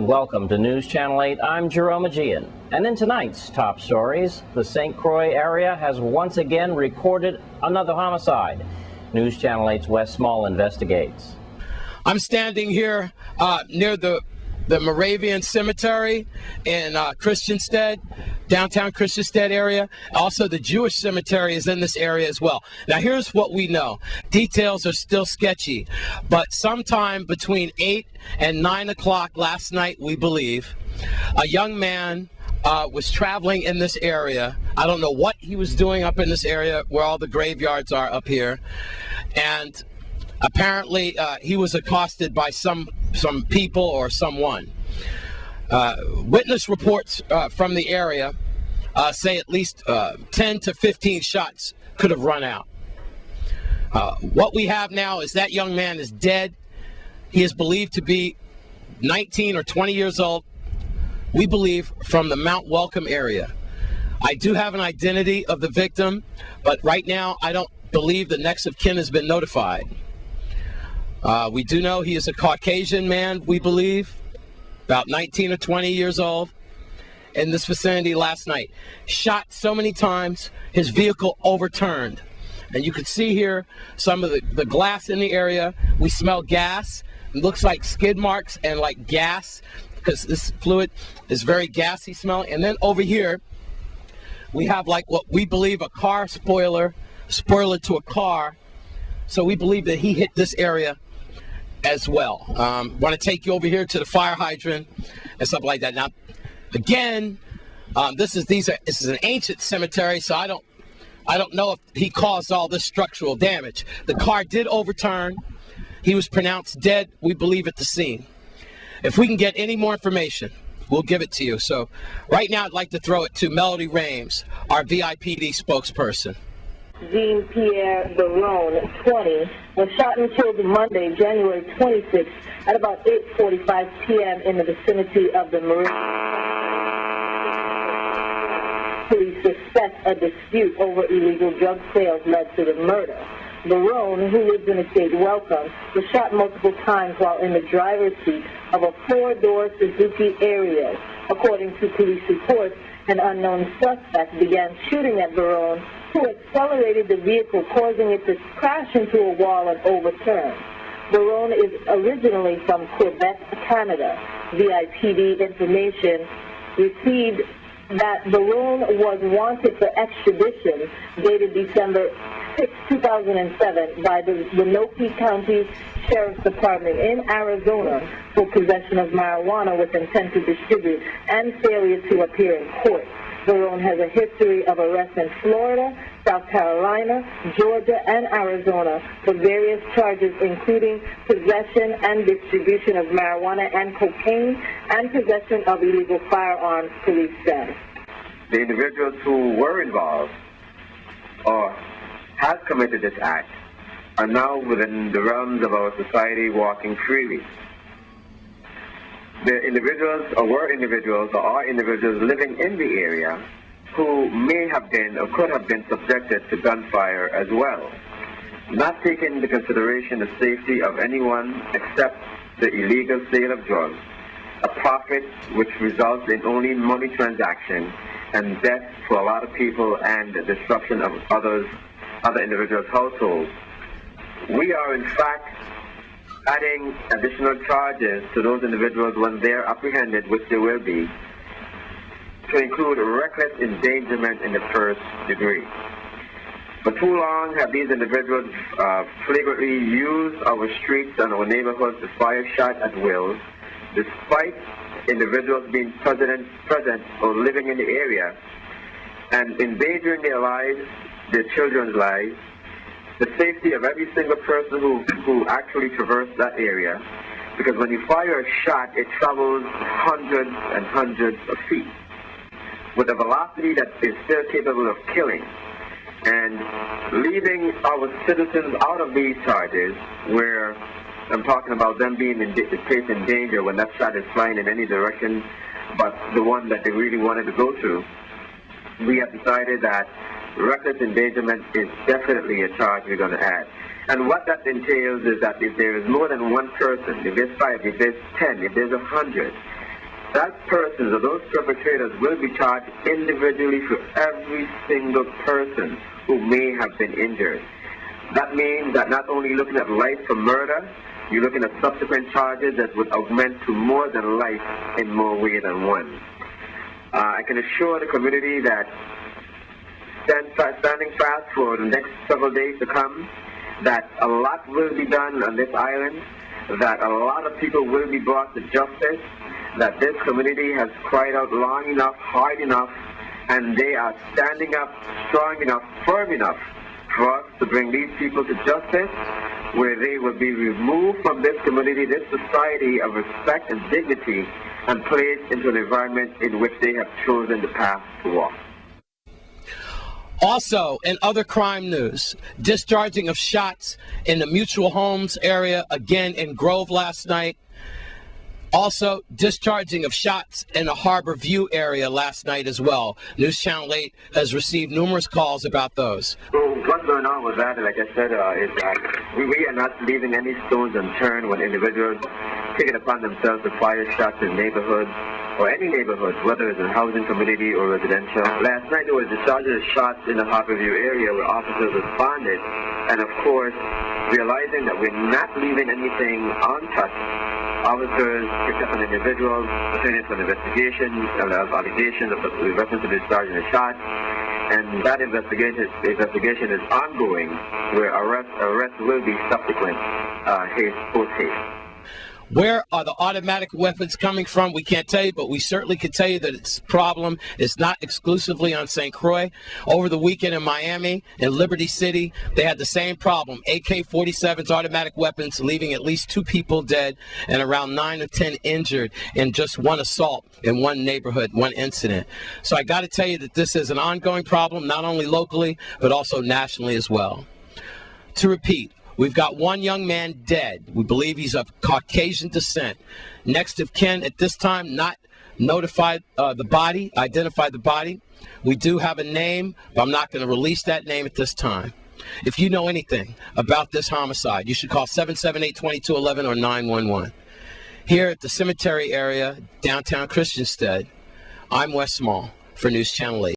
welcome to News Channel 8. I'm Jerome Aegean. And in tonight's top stories, the St. Croix area has once again recorded another homicide. News Channel 8's Wes Small investigates. I'm standing here near the Moravian Cemetery in Christiansted, downtown Christiansted area. Also, the Jewish cemetery is in this area as well. Now, here's what we know. Details are still sketchy, but sometime between 8 and 9 o'clock last night, we believe, a young man was traveling in this area. I don't know what he was doing up in this area where all the graveyards are up here. And apparently, he was accosted by some people or someone. Witness reports from the area say at least 10 to 15 shots could have run out. What we have now is that young man is dead. He is believed to be 19 or 20 years old. We believe from the Mount Welcome area. I do have an identity of the victim, but right now I don't believe the next of kin has been notified. We do know he is a Caucasian man, we believe, about 19 or 20 years old, in this vicinity last night. Shot so many times, his vehicle overturned. And you can see here some of the glass in the area. We smell gas. It looks like skid marks and like gas, because this fluid is very gassy smelling. And then over here, we have like what we believe a car spoiler to a car. So we believe that he hit this area as well. Want to take you over here to the fire hydrant and stuff like that. Now, again, this is an ancient cemetery, so I don't know if he caused all this structural damage. The car did overturn. He was pronounced dead, we believe, at the scene. If we can get any more information, we'll give it to you. So right now, I'd like to throw it to Melody Rames, our VIPD spokesperson. Jean-Pierre Barone, 20, was shot and killed Monday, January 26th, at about 8:45 p.m. in the vicinity of the Marine. Police suspect a dispute over illegal drug sales led to the murder. Barone, who lives in the state Welcome, was shot multiple times while in the driver's seat of a four-door Suzuki Ariel. According to police reports, an unknown suspect began shooting at Barone, who accelerated the vehicle, causing it to crash into a wall and overturn. Barone is originally from Quebec, Canada. VIPD information received that Barone was wanted for extradition dated December 6, 2007 by the Winoki County Sheriff's Department in Arizona for possession of marijuana with intent to distribute and failure to appear in court. Barone has a history of arrests in Florida, South Carolina, Georgia, and Arizona for various charges, including possession and distribution of marijuana and cocaine and possession of illegal firearms, police said. The individuals who were involved or have committed this act are now within the realms of our society walking freely. The individuals or are individuals living in the area who may have been or could have been subjected to gunfire as well, not taking into consideration the safety of anyone except the illegal sale of drugs, a profit which results in only money transaction and death for a lot of people and the disruption of other individuals' households. We are in fact adding additional charges to those individuals when they're apprehended, which they will be, to include reckless endangerment in the first degree. For too long have these individuals flagrantly used our streets and our neighborhoods to fire shot at will, despite individuals being present or living in the area and endangering their lives, their children's lives, the safety of every single person who actually traversed that area, because when you fire a shot, it travels hundreds and hundreds of feet with a velocity that is still capable of killing. And leaving our citizens out of these charges, where I'm talking about them being placed in danger when that shot is flying in any direction but the one that they really wanted to go to, we have decided that reckless endangerment is definitely a charge we're going to add. And what that entails is that if there is more than one person, if there's 5, if there's 10, if there's 100, that persons or those perpetrators will be charged individually for every single person who may have been injured. That means that not only looking at life for murder, you're looking at subsequent charges that would augment to more than life in more ways than one. I can assure the community that standing fast for the next several days to come, that a lot will be done on this island, that a lot of people will be brought to justice, that this community has cried out long enough, hard enough, and they are standing up strong enough, firm enough for us to bring these people to justice, where they will be removed from this community, this society of respect and dignity, and placed into an environment in which they have chosen the path to walk. Also, in other crime news, discharging of shots in the Mutual Homes area, again in Grove last night. Also, discharging of shots in the Harbor View area last night as well. News Channel 8 has received numerous calls about those. So what's going on with that, like I said, is that we are not leaving any stones unturned when individuals take it upon themselves to fire shots in neighborhoods or any neighborhood, whether it's a housing community or residential. Last night there was discharges of shots in the Harbor View area where officers responded, and of course, realizing that we're not leaving anything untouched, officers picked up an individual, pursuant to an investigation, of allegations of reference to discharging a shot, and that investigation is ongoing, where arrest will be subsequent, post-haste. Where are the automatic weapons coming from? We can't tell you, but we certainly can tell you that its problem is not exclusively on St. Croix. Over the weekend in Miami, in Liberty City, they had the same problem. AK-47s, automatic weapons, leaving at least 2 people dead and around 9 or 10 injured in just one assault in one neighborhood, one incident. So I got to tell you that this is an ongoing problem, not only locally, but also nationally as well. To repeat, we've got one young man dead. We believe he's of Caucasian descent. Next of kin at this time, not identified the body. We do have a name, but I'm not going to release that name at this time. If you know anything about this homicide, you should call 778-2211 or 911. Here at the cemetery area, downtown Christiansted, I'm Wes Small for News Channel 8.